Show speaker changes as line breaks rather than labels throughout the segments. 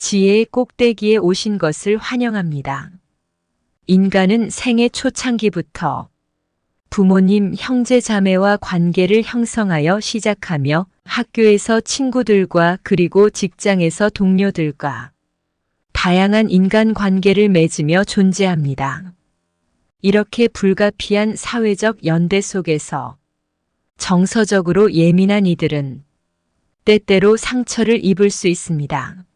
지혜의 꼭대기에 오신 것을 환영합니다. 인간은 생애 초창기부터 부모님, 형제, 자매와 관계를 형성하여 시작하며 학교에서 친구들과 그리고 직장에서 동료들과 다양한 인간 관계를 맺으며 존재합니다. 이렇게 불가피한 사회적 연대 속에서 정서적으로 예민한 이들은 때때로 상처를 입을 수 있습니다.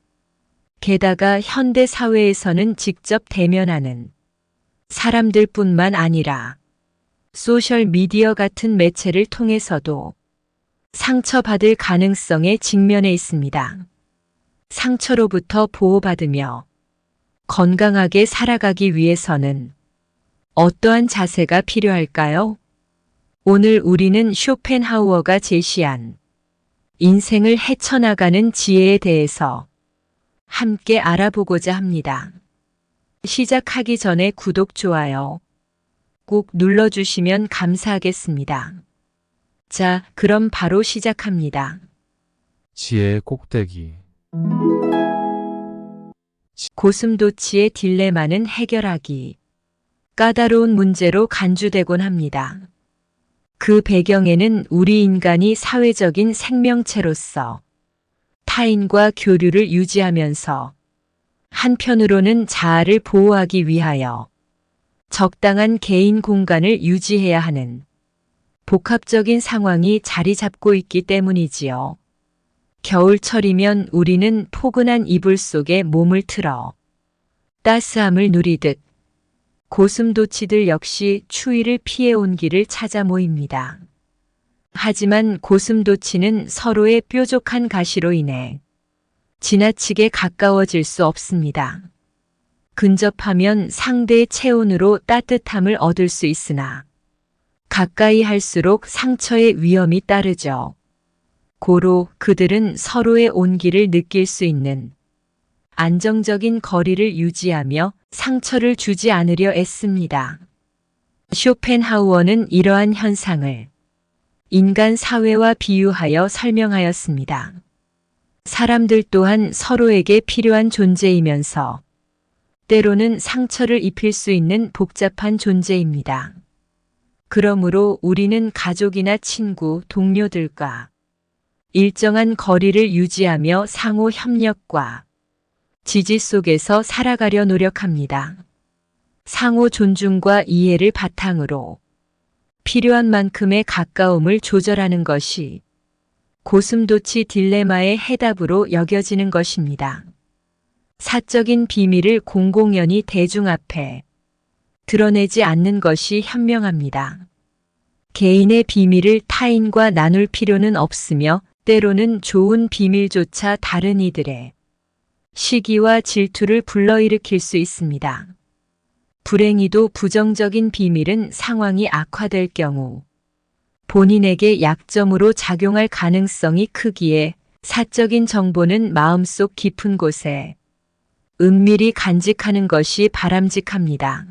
게다가 현대 사회에서는 직접 대면하는 사람들뿐만 아니라 소셜 미디어 같은 매체를 통해서도 상처받을 가능성에 직면해 있습니다. 상처로부터 보호받으며 건강하게 살아가기 위해서는 어떠한 자세가 필요할까요? 오늘 우리는 쇼펜하우어가 제시한 인생을 헤쳐나가는 지혜에 대해서 함께 알아보고자 합니다. 시작하기 전에 구독, 좋아요 꼭 눌러주시면 감사하겠습니다. 자, 그럼 바로 시작합니다.
지혜의 꼭대기.
고슴도치의 딜레마는 해결하기 까다로운 문제로 간주되곤 합니다. 그 배경에는 우리 인간이 사회적인 생명체로서 타인과 교류를 유지하면서 한편으로는 자아를 보호하기 위하여 적당한 개인 공간을 유지해야 하는 복합적인 상황이 자리 잡고 있기 때문이지요. 겨울철이면 우리는 포근한 이불 속에 몸을 틀어 따스함을 누리듯 고슴도치들 역시 추위를 피해 온기를 찾아 모입니다. 하지만 고슴도치는 서로의 뾰족한 가시로 인해 지나치게 가까워질 수 없습니다. 근접하면 상대의 체온으로 따뜻함을 얻을 수 있으나 가까이 할수록 상처의 위험이 따르죠. 고로 그들은 서로의 온기를 느낄 수 있는 안정적인 거리를 유지하며 상처를 주지 않으려 애씁니다. 쇼펜하우어는 이러한 현상을 인간 사회와 비유하여 설명하였습니다. 사람들 또한 서로에게 필요한 존재이면서 때로는 상처를 입힐 수 있는 복잡한 존재입니다. 그러므로 우리는 가족이나 친구, 동료들과 일정한 거리를 유지하며 상호 협력과 지지 속에서 살아가려 노력합니다. 상호 존중과 이해를 바탕으로 필요한 만큼의 가까움을 조절하는 것이 고슴도치 딜레마의 해답으로 여겨지는 것입니다. 사적인 비밀을 공공연히 대중 앞에 드러내지 않는 것이 현명합니다. 개인의 비밀을 타인과 나눌 필요는 없으며 때로는 좋은 비밀조차 다른 이들의 시기와 질투를 불러일으킬 수 있습니다. 불행히도 부정적인 비밀은 상황이 악화될 경우 본인에게 약점으로 작용할 가능성이 크기에 사적인 정보는 마음속 깊은 곳에 은밀히 간직하는 것이 바람직합니다.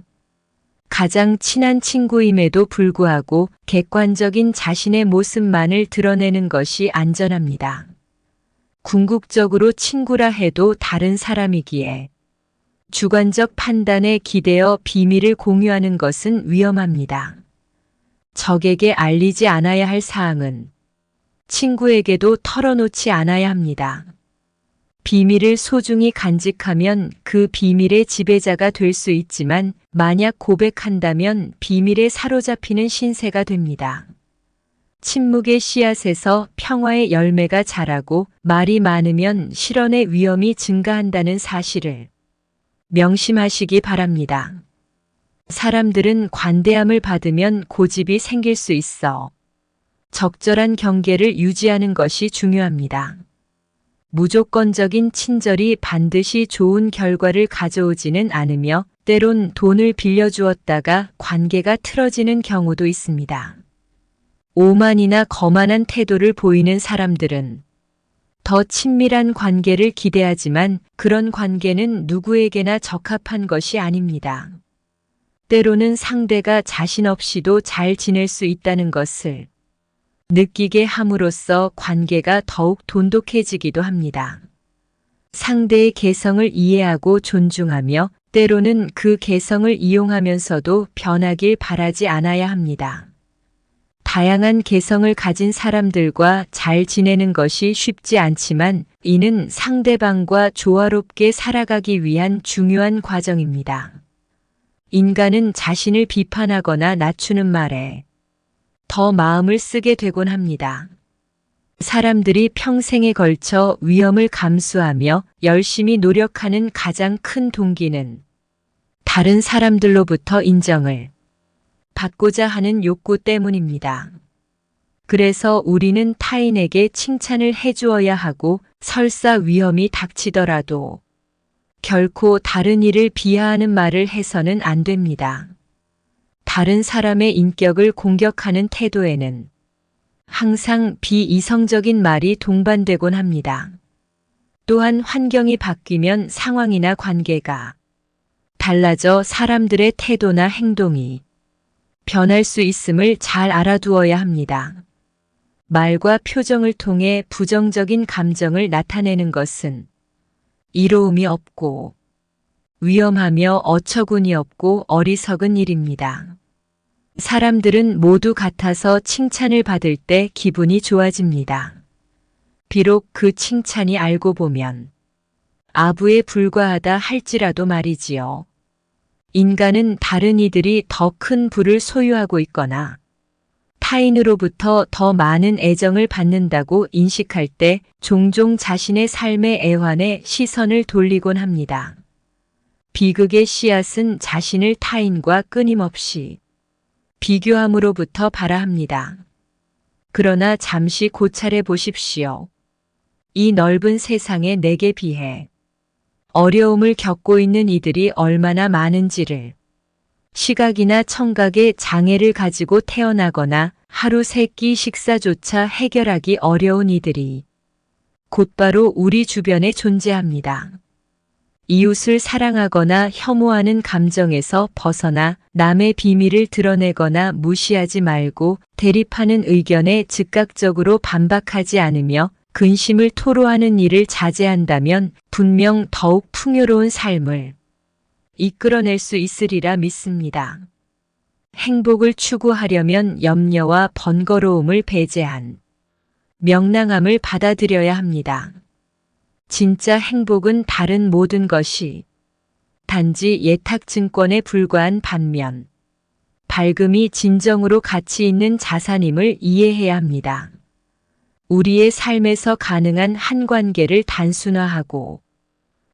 가장 친한 친구임에도 불구하고 객관적인 자신의 모습만을 드러내는 것이 안전합니다. 궁극적으로 친구라 해도 다른 사람이기에 주관적 판단에 기대어 비밀을 공유하는 것은 위험합니다. 적에게 알리지 않아야 할 사항은 친구에게도 털어놓지 않아야 합니다. 비밀을 소중히 간직하면 그 비밀의 지배자가 될 수 있지만 만약 고백한다면 비밀에 사로잡히는 신세가 됩니다. 침묵의 씨앗에서 평화의 열매가 자라고 말이 많으면 실언의 위험이 증가한다는 사실을 명심하시기 바랍니다. 사람들은 관대함을 받으면 고집이 생길 수 있어 적절한 경계를 유지하는 것이 중요합니다. 무조건적인 친절이 반드시 좋은 결과를 가져오지는 않으며 때론 돈을 빌려주었다가 관계가 틀어지는 경우도 있습니다. 오만이나 거만한 태도를 보이는 사람들은 더 친밀한 관계를 기대하지만 그런 관계는 누구에게나 적합한 것이 아닙니다. 때로는 상대가 자신 없이도 잘 지낼 수 있다는 것을 느끼게 함으로써 관계가 더욱 돈독해지기도 합니다. 상대의 개성을 이해하고 존중하며 때로는 그 개성을 이용하면서도 변하길 바라지 않아야 합니다. 다양한 개성을 가진 사람들과 잘 지내는 것이 쉽지 않지만 이는 상대방과 조화롭게 살아가기 위한 중요한 과정입니다. 인간은 자신을 비판하거나 낮추는 말에 더 마음을 쓰게 되곤 합니다. 사람들이 평생에 걸쳐 위험을 감수하며 열심히 노력하는 가장 큰 동기는 다른 사람들로부터 인정을 받고자 하는 욕구 때문입니다. 그래서 우리는 타인에게 칭찬을 해주어야 하고 설사 위험이 닥치더라도 결코 다른 이를 비하하는 말을 해서는 안 됩니다. 다른 사람의 인격을 공격하는 태도에는 항상 비이성적인 말이 동반되곤 합니다. 또한 환경이 바뀌면 상황이나 관계가 달라져 사람들의 태도나 행동이 변할 수 있음을 잘 알아두어야 합니다. 말과 표정을 통해 부정적인 감정을 나타내는 것은 이로움이 없고 위험하며 어처구니 없고 어리석은 일입니다. 사람들은 모두 같아서 칭찬을 받을 때 기분이 좋아집니다. 비록 그 칭찬이 알고 보면 아부에 불과하다 할지라도 말이지요. 인간은 다른 이들이 더 큰 부를 소유하고 있거나 타인으로부터 더 많은 애정을 받는다고 인식할 때 종종 자신의 삶의 애환에 시선을 돌리곤 합니다. 비극의 씨앗은 자신을 타인과 끊임없이 비교함으로부터 발아합니다. 그러나 잠시 고찰해 보십시오. 이 넓은 세상에 내게 비해 어려움을 겪고 있는 이들이 얼마나 많은지를, 시각이나 청각의 장애를 가지고 태어나거나 하루 세 끼 식사조차 해결하기 어려운 이들이 곧바로 우리 주변에 존재합니다. 이웃을 사랑하거나 혐오하는 감정에서 벗어나 남의 비밀을 드러내거나 무시하지 말고 대립하는 의견에 즉각적으로 반박하지 않으며 근심을 토로하는 일을 자제한다면 분명 더욱 풍요로운 삶을 이끌어낼 수 있으리라 믿습니다. 행복을 추구하려면 염려와 번거로움을 배제한 명랑함을 받아들여야 합니다. 진짜 행복은 다른 모든 것이 단지 예탁증권에 불과한 반면 밝음이 진정으로 가치 있는 자산임을 이해해야 합니다. 우리의 삶에서 가능한 한 관계를 단순화하고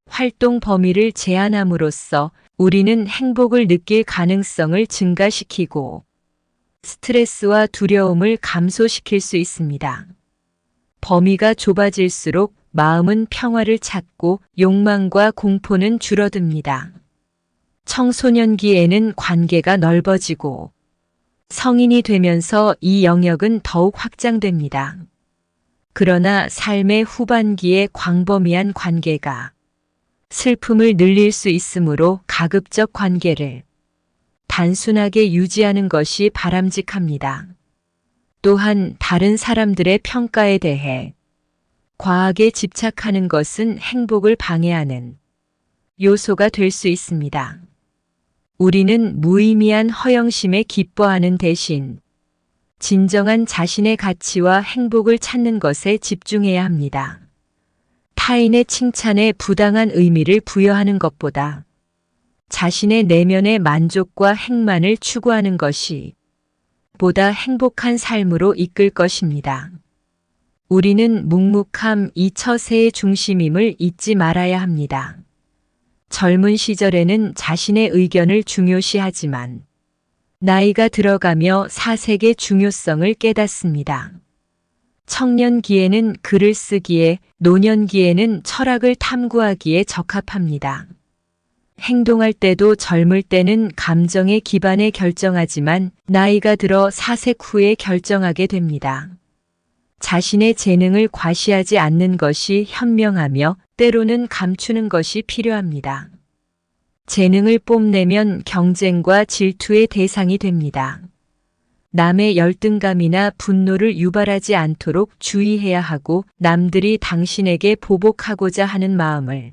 활동 범위를 제한함으로써 우리는 행복을 느낄 가능성을 증가시키고 스트레스와 두려움을 감소시킬 수 있습니다. 범위가 좁아질수록 마음은 평화를 찾고 욕망과 공포는 줄어듭니다. 청소년기에는 관계가 넓어지고 성인이 되면서 이 영역은 더욱 확장됩니다. 그러나 삶의 후반기에 광범위한 관계가 슬픔을 늘릴 수 있으므로 가급적 관계를 단순하게 유지하는 것이 바람직합니다. 또한 다른 사람들의 평가에 대해 과하게 집착하는 것은 행복을 방해하는 요소가 될 수 있습니다. 우리는 무의미한 허영심에 기뻐하는 대신 진정한 자신의 가치와 행복을 찾는 것에 집중해야 합니다. 타인의 칭찬에 부당한 의미를 부여하는 것보다 자신의 내면의 만족과 행만을 추구하는 것이 보다 행복한 삶으로 이끌 것입니다. 우리는 묵묵함 이 처세의 중심임을 잊지 말아야 합니다. 젊은 시절에는 자신의 의견을 중요시하지만 나이가 들어가며 사색의 중요성을 깨닫습니다. 청년기에는 글을 쓰기에, 노년기에는 철학을 탐구하기에 적합합니다. 행동할 때도 젊을 때는 감정에 기반해 결정하지만 나이가 들어 사색 후에 결정하게 됩니다. 자신의 재능을 과시하지 않는 것이 현명하며 때로는 감추는 것이 필요합니다. 재능을 뽐내면 경쟁과 질투의 대상이 됩니다. 남의 열등감이나 분노를 유발하지 않도록 주의해야 하고 남들이 당신에게 보복하고자 하는 마음을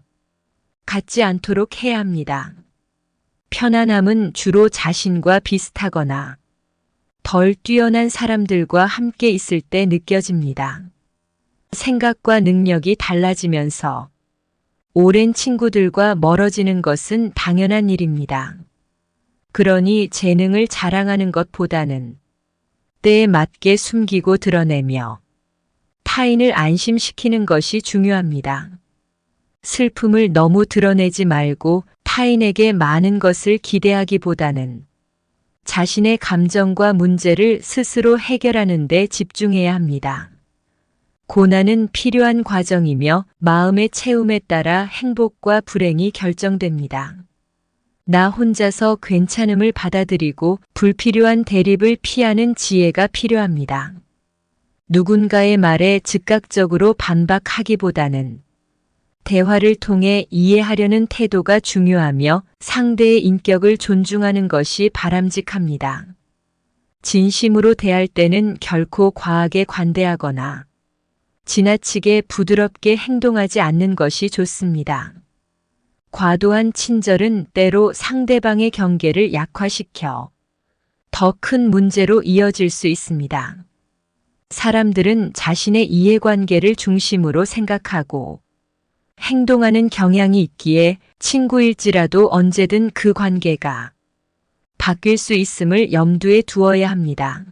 갖지 않도록 해야 합니다. 편안함은 주로 자신과 비슷하거나 덜 뛰어난 사람들과 함께 있을 때 느껴집니다. 생각과 능력이 달라지면서 오랜 친구들과 멀어지는 것은 당연한 일입니다. 그러니 재능을 자랑하는 것보다는 때에 맞게 숨기고 드러내며 타인을 안심시키는 것이 중요합니다. 슬픔을 너무 드러내지 말고 타인에게 많은 것을 기대하기보다는 자신의 감정과 문제를 스스로 해결하는 데 집중해야 합니다. 고난은 필요한 과정이며 마음의 채움에 따라 행복과 불행이 결정됩니다. 나 혼자서 괜찮음을 받아들이고 불필요한 대립을 피하는 지혜가 필요합니다. 누군가의 말에 즉각적으로 반박하기보다는 대화를 통해 이해하려는 태도가 중요하며 상대의 인격을 존중하는 것이 바람직합니다. 진심으로 대할 때는 결코 과하게 관대하거나 지나치게 부드럽게 행동하지 않는 것이 좋습니다. 과도한 친절은 때로 상대방의 경계를 약화시켜 더 큰 문제로 이어질 수 있습니다. 사람들은 자신의 이해관계를 중심으로 생각하고 행동하는 경향이 있기에 친구일지라도 언제든 그 관계가 바뀔 수 있음을 염두에 두어야 합니다.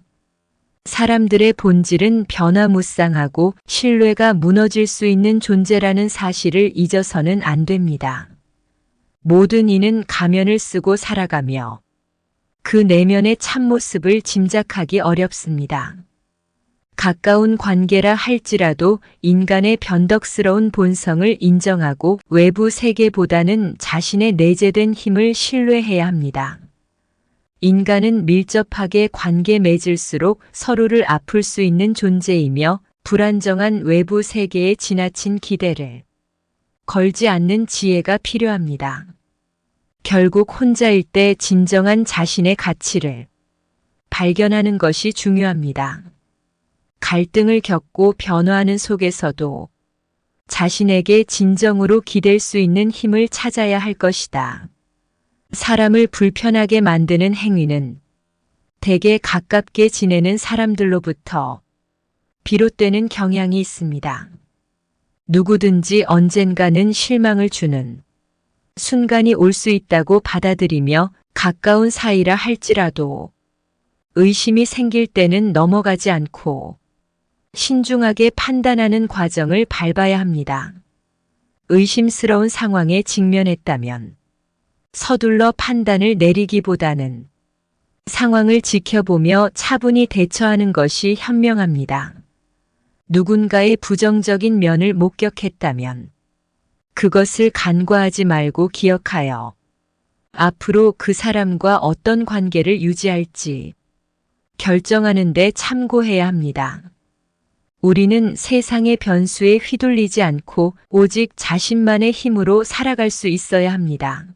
사람들의 본질은 변화무쌍하고 신뢰가 무너질 수 있는 존재라는 사실을 잊어서는 안 됩니다. 모든 이는 가면을 쓰고 살아가며 그 내면의 참모습을 짐작하기 어렵습니다. 가까운 관계라 할지라도 인간의 변덕스러운 본성을 인정하고 외부 세계보다는 자신의 내재된 힘을 신뢰해야 합니다. 인간은 밀접하게 관계 맺을수록 서로를 아플 수 있는 존재이며 불안정한 외부 세계에 지나친 기대를 걸지 않는 지혜가 필요합니다. 결국 혼자일 때 진정한 자신의 가치를 발견하는 것이 중요합니다. 갈등을 겪고 변화하는 속에서도 자신에게 진정으로 기댈 수 있는 힘을 찾아야 할 것이다. 사람을 불편하게 만드는 행위는 대개 가깝게 지내는 사람들로부터 비롯되는 경향이 있습니다. 누구든지 언젠가는 실망을 주는 순간이 올 수 있다고 받아들이며 가까운 사이라 할지라도 의심이 생길 때는 넘어가지 않고 신중하게 판단하는 과정을 밟아야 합니다. 의심스러운 상황에 직면했다면 서둘러 판단을 내리기보다는 상황을 지켜보며 차분히 대처하는 것이 현명합니다. 누군가의 부정적인 면을 목격했다면 그것을 간과하지 말고 기억하여 앞으로 그 사람과 어떤 관계를 유지할지 결정하는 데 참고해야 합니다. 우리는 세상의 변수에 휘둘리지 않고 오직 자신만의 힘으로 살아갈 수 있어야 합니다.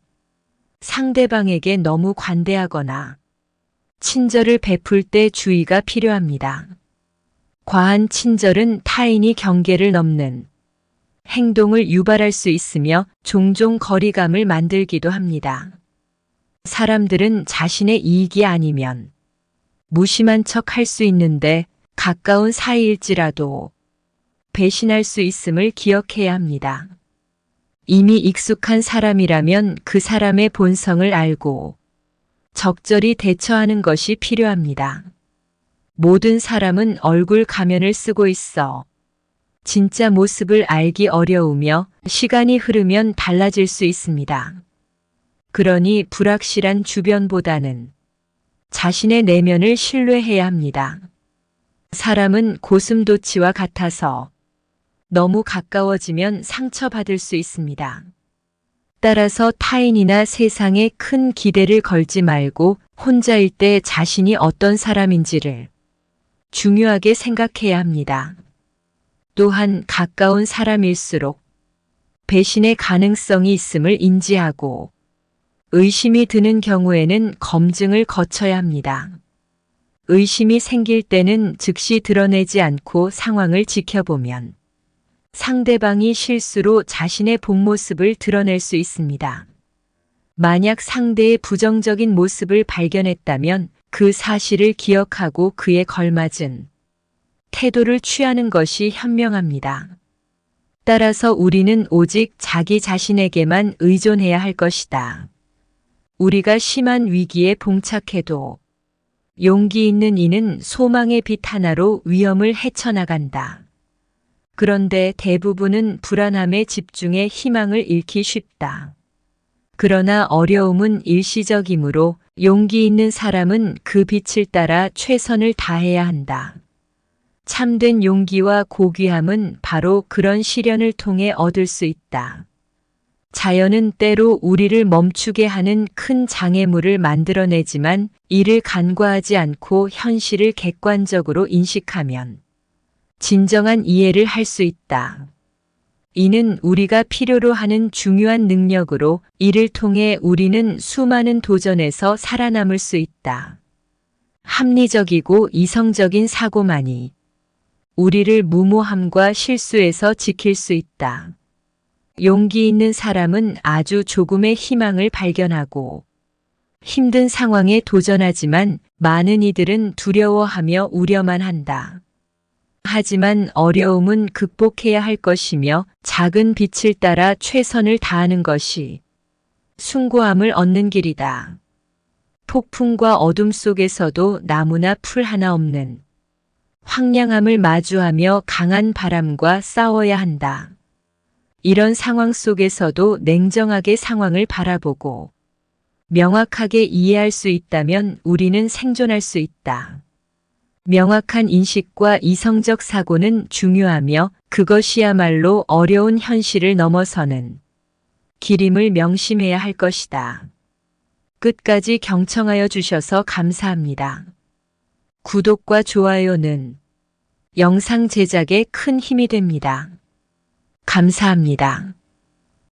상대방에게 너무 관대하거나 친절을 베풀 때 주의가 필요합니다. 과한 친절은 타인이 경계를 넘는 행동을 유발할 수 있으며 종종 거리감을 만들기도 합니다. 사람들은 자신의 이익이 아니면 무심한 척 할 수 있는데 가까운 사이일지라도 배신할 수 있음을 기억해야 합니다. 이미 익숙한 사람이라면 그 사람의 본성을 알고 적절히 대처하는 것이 필요합니다. 모든 사람은 얼굴 가면을 쓰고 있어 진짜 모습을 알기 어려우며 시간이 흐르면 달라질 수 있습니다. 그러니 불확실한 주변보다는 자신의 내면을 신뢰해야 합니다. 사람은 고슴도치와 같아서 너무 가까워지면 상처받을 수 있습니다. 따라서 타인이나 세상에 큰 기대를 걸지 말고 혼자일 때 자신이 어떤 사람인지를 중요하게 생각해야 합니다. 또한 가까운 사람일수록 배신의 가능성이 있음을 인지하고 의심이 드는 경우에는 검증을 거쳐야 합니다. 의심이 생길 때는 즉시 드러내지 않고 상황을 지켜보면 상대방이 실수로 자신의 본 모습을 드러낼 수 있습니다. 만약 상대의 부정적인 모습을 발견했다면 그 사실을 기억하고 그에 걸맞은 태도를 취하는 것이 현명합니다. 따라서 우리는 오직 자기 자신에게만 의존해야 할 것이다. 우리가 심한 위기에 봉착해도 용기 있는 이는 소망의 빛 하나로 위험을 헤쳐나간다. 그런데 대부분은 불안함에 집중해 희망을 잃기 쉽다. 그러나 어려움은 일시적이므로 용기 있는 사람은 그 빛을 따라 최선을 다해야 한다. 참된 용기와 고귀함은 바로 그런 시련을 통해 얻을 수 있다. 자연은 때로 우리를 멈추게 하는 큰 장애물을 만들어내지만 이를 간과하지 않고 현실을 객관적으로 인식하면 진정한 이해를 할 수 있다. 이는 우리가 필요로 하는 중요한 능력으로 이를 통해 우리는 수많은 도전에서 살아남을 수 있다. 합리적이고 이성적인 사고만이 우리를 무모함과 실수에서 지킬 수 있다. 용기 있는 사람은 아주 조금의 희망을 발견하고 힘든 상황에 도전하지만 많은 이들은 두려워하며 우려만 한다. 하지만 어려움은 극복해야 할 것이며 작은 빛을 따라 최선을 다하는 것이 숭고함을 얻는 길이다. 폭풍과 어둠 속에서도 나무나 풀 하나 없는 황량함을 마주하며 강한 바람과 싸워야 한다. 이런 상황 속에서도 냉정하게 상황을 바라보고 명확하게 이해할 수 있다면 우리는 생존할 수 있다. 명확한 인식과 이성적 사고는 중요하며 그것이야말로 어려운 현실을 넘어서는 길임을 명심해야 할 것이다. 끝까지 경청하여 주셔서 감사합니다. 구독과 좋아요는 영상 제작에 큰 힘이 됩니다. 감사합니다.